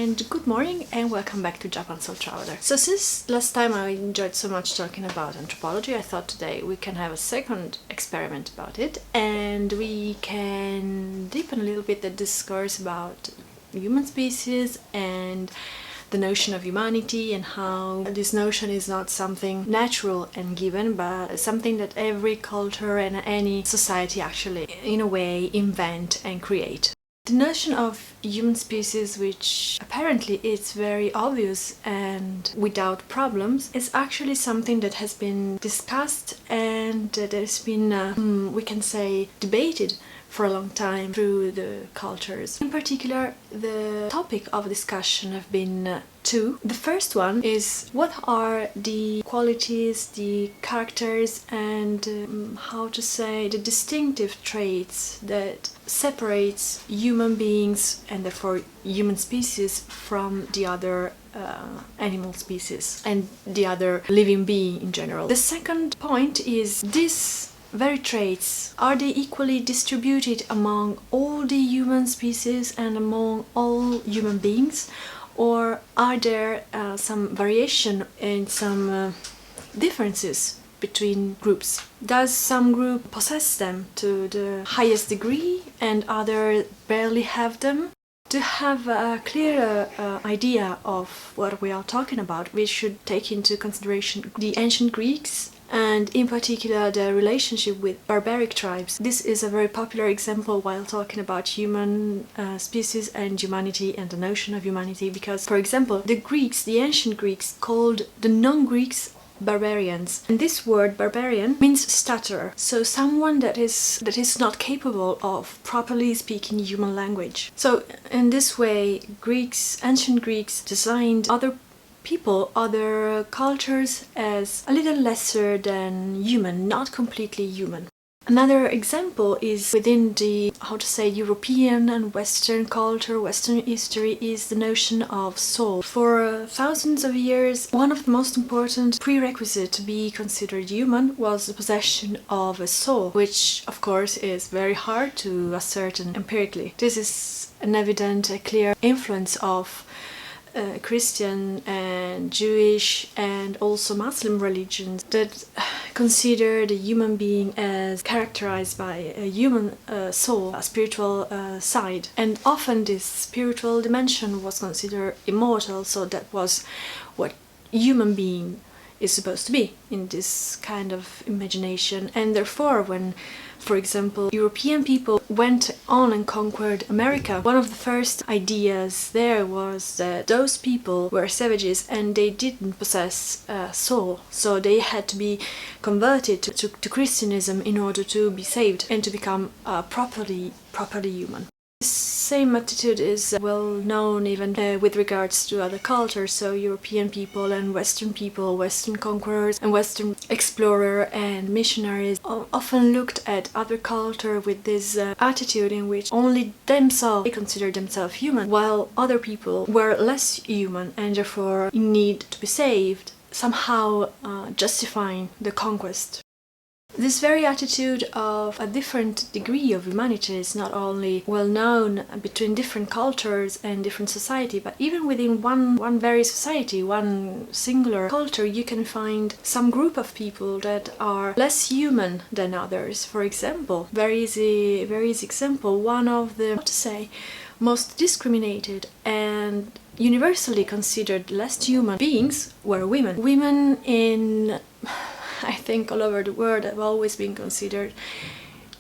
and good morning and welcome back to Japan Soul Traveler. So since last time I enjoyed so much talking about anthropology, I thought today we can have a second experiment about it and we can deepen a little bit the discourse about human species and the notion of humanity and how this notion is not something natural and given, but something that every culture and any society actually in a way invent and create. The notion of human species, which apparently is very obvious and without problems, is actually something that has been discussed and that has been, we can say, debated for a long time through the cultures. In particular, the topic of discussion have been two. The first one is what are the qualities, the characters and how to say the distinctive traits that separates human beings and therefore human species from the other animal species and the other living being in general. The second point is these very traits, are they equally distributed among all the human species and among all human beings, or are there some variation and some differences between groups? Does some group possess them to the highest degree and others barely have them? To have a clearer idea of what we are talking about, we should take into consideration the ancient Greeks and in particular the relationship with barbaric tribes. This is a very popular example while talking about human species and humanity and the notion of humanity, because, for example, the ancient Greeks called the non-Greeks barbarians, and this word barbarian means stutterer, so someone that is not capable of properly speaking human language. So in this way, ancient Greeks designed other people, other cultures as a little lesser than human, not completely human. Another example is within the, European and Western culture, Western history, is the notion of soul. For thousands of years, one of the most important prerequisites to be considered human was the possession of a soul, which of course is very hard to ascertain empirically. This is an evident, clear influence of Christian and Jewish and also Muslim religions that consider the human being as characterized by a human soul, a spiritual side. And often this spiritual dimension was considered immortal, so that was what human being is supposed to be in this kind of imagination. And therefore, when, for example, European people went on and conquered America, one of the first ideas there was that those people were savages and they didn't possess a soul, so they had to be converted to Christianism in order to be saved and to become properly human. The same attitude is well known even with regards to other cultures, so European people and Western people, Western conquerors and Western explorer and missionaries often looked at other culture with this attitude in which only they consider themselves human, while other people were less human and therefore in need to be saved, somehow justifying the conquest. This very attitude of a different degree of humanity is not only well known between different cultures and different society, but even within one very society, one singular culture, you can find some group of people that are less human than others. For example, very easy example, one of the, most discriminated and universally considered less human beings were women. Women in I think all over the world have always been considered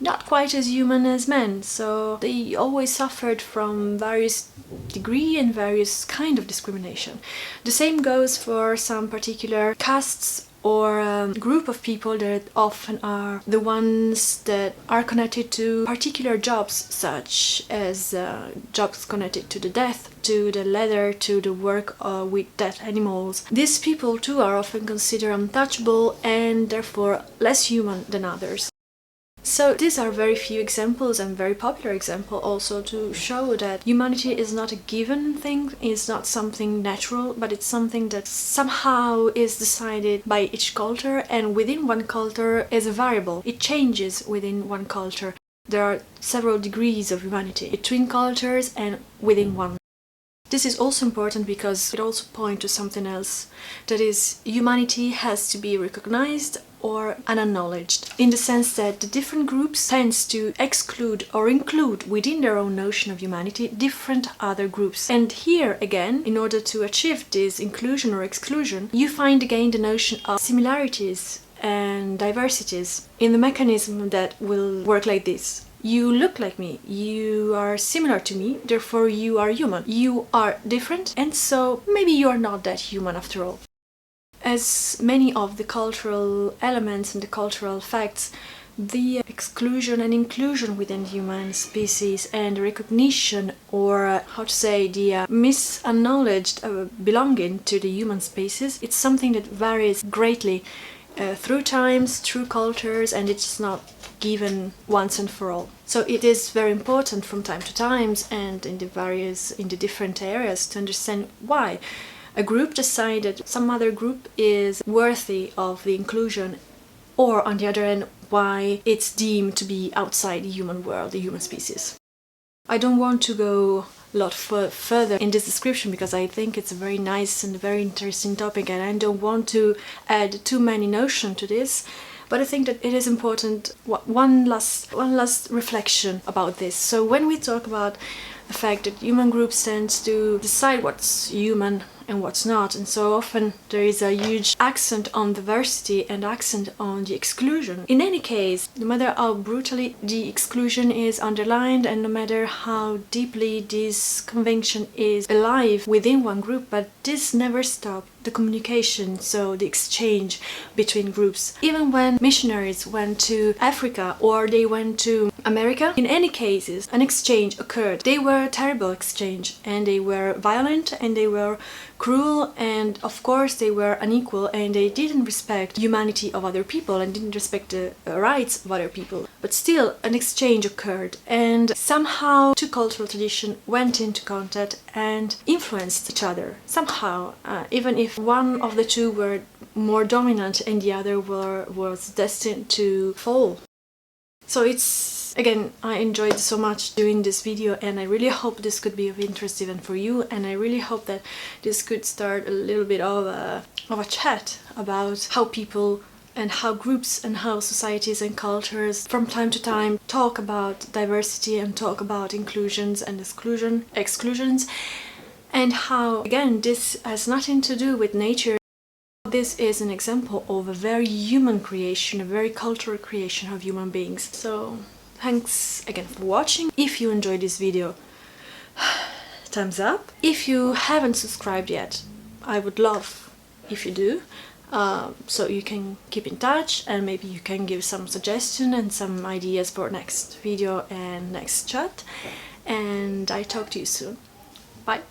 not quite as human as men, so they always suffered from various degree and various kind of discrimination. The same goes for some particular castes or group of people that often are the ones that are connected to particular jobs, such as jobs connected to the death, to the leather, to the work with dead animals. These people too are often considered untouchable and therefore less human than others. So these are very few examples and very popular example also to show that humanity is not a given thing, it's not something natural, but it's something that somehow is decided by each culture, and within one culture is a variable. It changes within one culture. There are several degrees of humanity between cultures and within one. This is also important because it also points to something else, that is, humanity has to be recognized or unacknowledged, in the sense that the different groups tends to exclude or include within their own notion of humanity different other groups. And here again, in order to achieve this inclusion or exclusion, you find again the notion of similarities and diversities in the mechanism that will work like this. You look like me, you are similar to me, therefore you are human. You are different, and so maybe you are not that human after all. As many of the cultural elements and the cultural facts, the exclusion and inclusion within human species and recognition, or how to say, the misacknowledged belonging to the human species, it's something that varies greatly through times, through cultures, and it's not given once and for all. So it is very important from time to time and in the different areas to understand why a group decided some other group is worthy of the inclusion, or on the other hand, why it's deemed to be outside the human world, the human species. I don't want to go a lot further in this description because I think it's a very nice and a very interesting topic, and I don't want to add too many notions to this. But I think that it is important, one last reflection about this. So when we talk about the fact that human groups tend to decide what's human and what's not, and so often there is a huge accent on diversity and accent on the exclusion. In any case, no matter how brutally the exclusion is underlined and no matter how deeply this convention is alive within one group, but this never stops the communication, so the exchange between groups. Even when missionaries went to Africa or they went to America, in any cases an exchange occurred. They were a terrible exchange, and they were violent, and they were cruel, and of course they were unequal, and they didn't respect the humanity of other people and didn't respect the rights of other people. But still an exchange occurred, and somehow two cultural traditions went into contact and influenced each other somehow, even if one of the two were more dominant and the other was destined to fall. So it's, again, I enjoyed so much doing this video, and I really hope this could be of interest even for you, and I really hope that this could start a little bit of a chat about how people and how groups and how societies and cultures from time to time talk about diversity and talk about inclusions and exclusions, and how, again, this has nothing to do with nature. This is an example of a very human creation, a very cultural creation of human beings. So thanks again for watching. If you enjoyed this video, thumbs up. If you haven't subscribed yet, I would love if you do, so you can keep in touch and maybe you can give some suggestions and some ideas for next video and next chat. And I talk to you soon. Bye.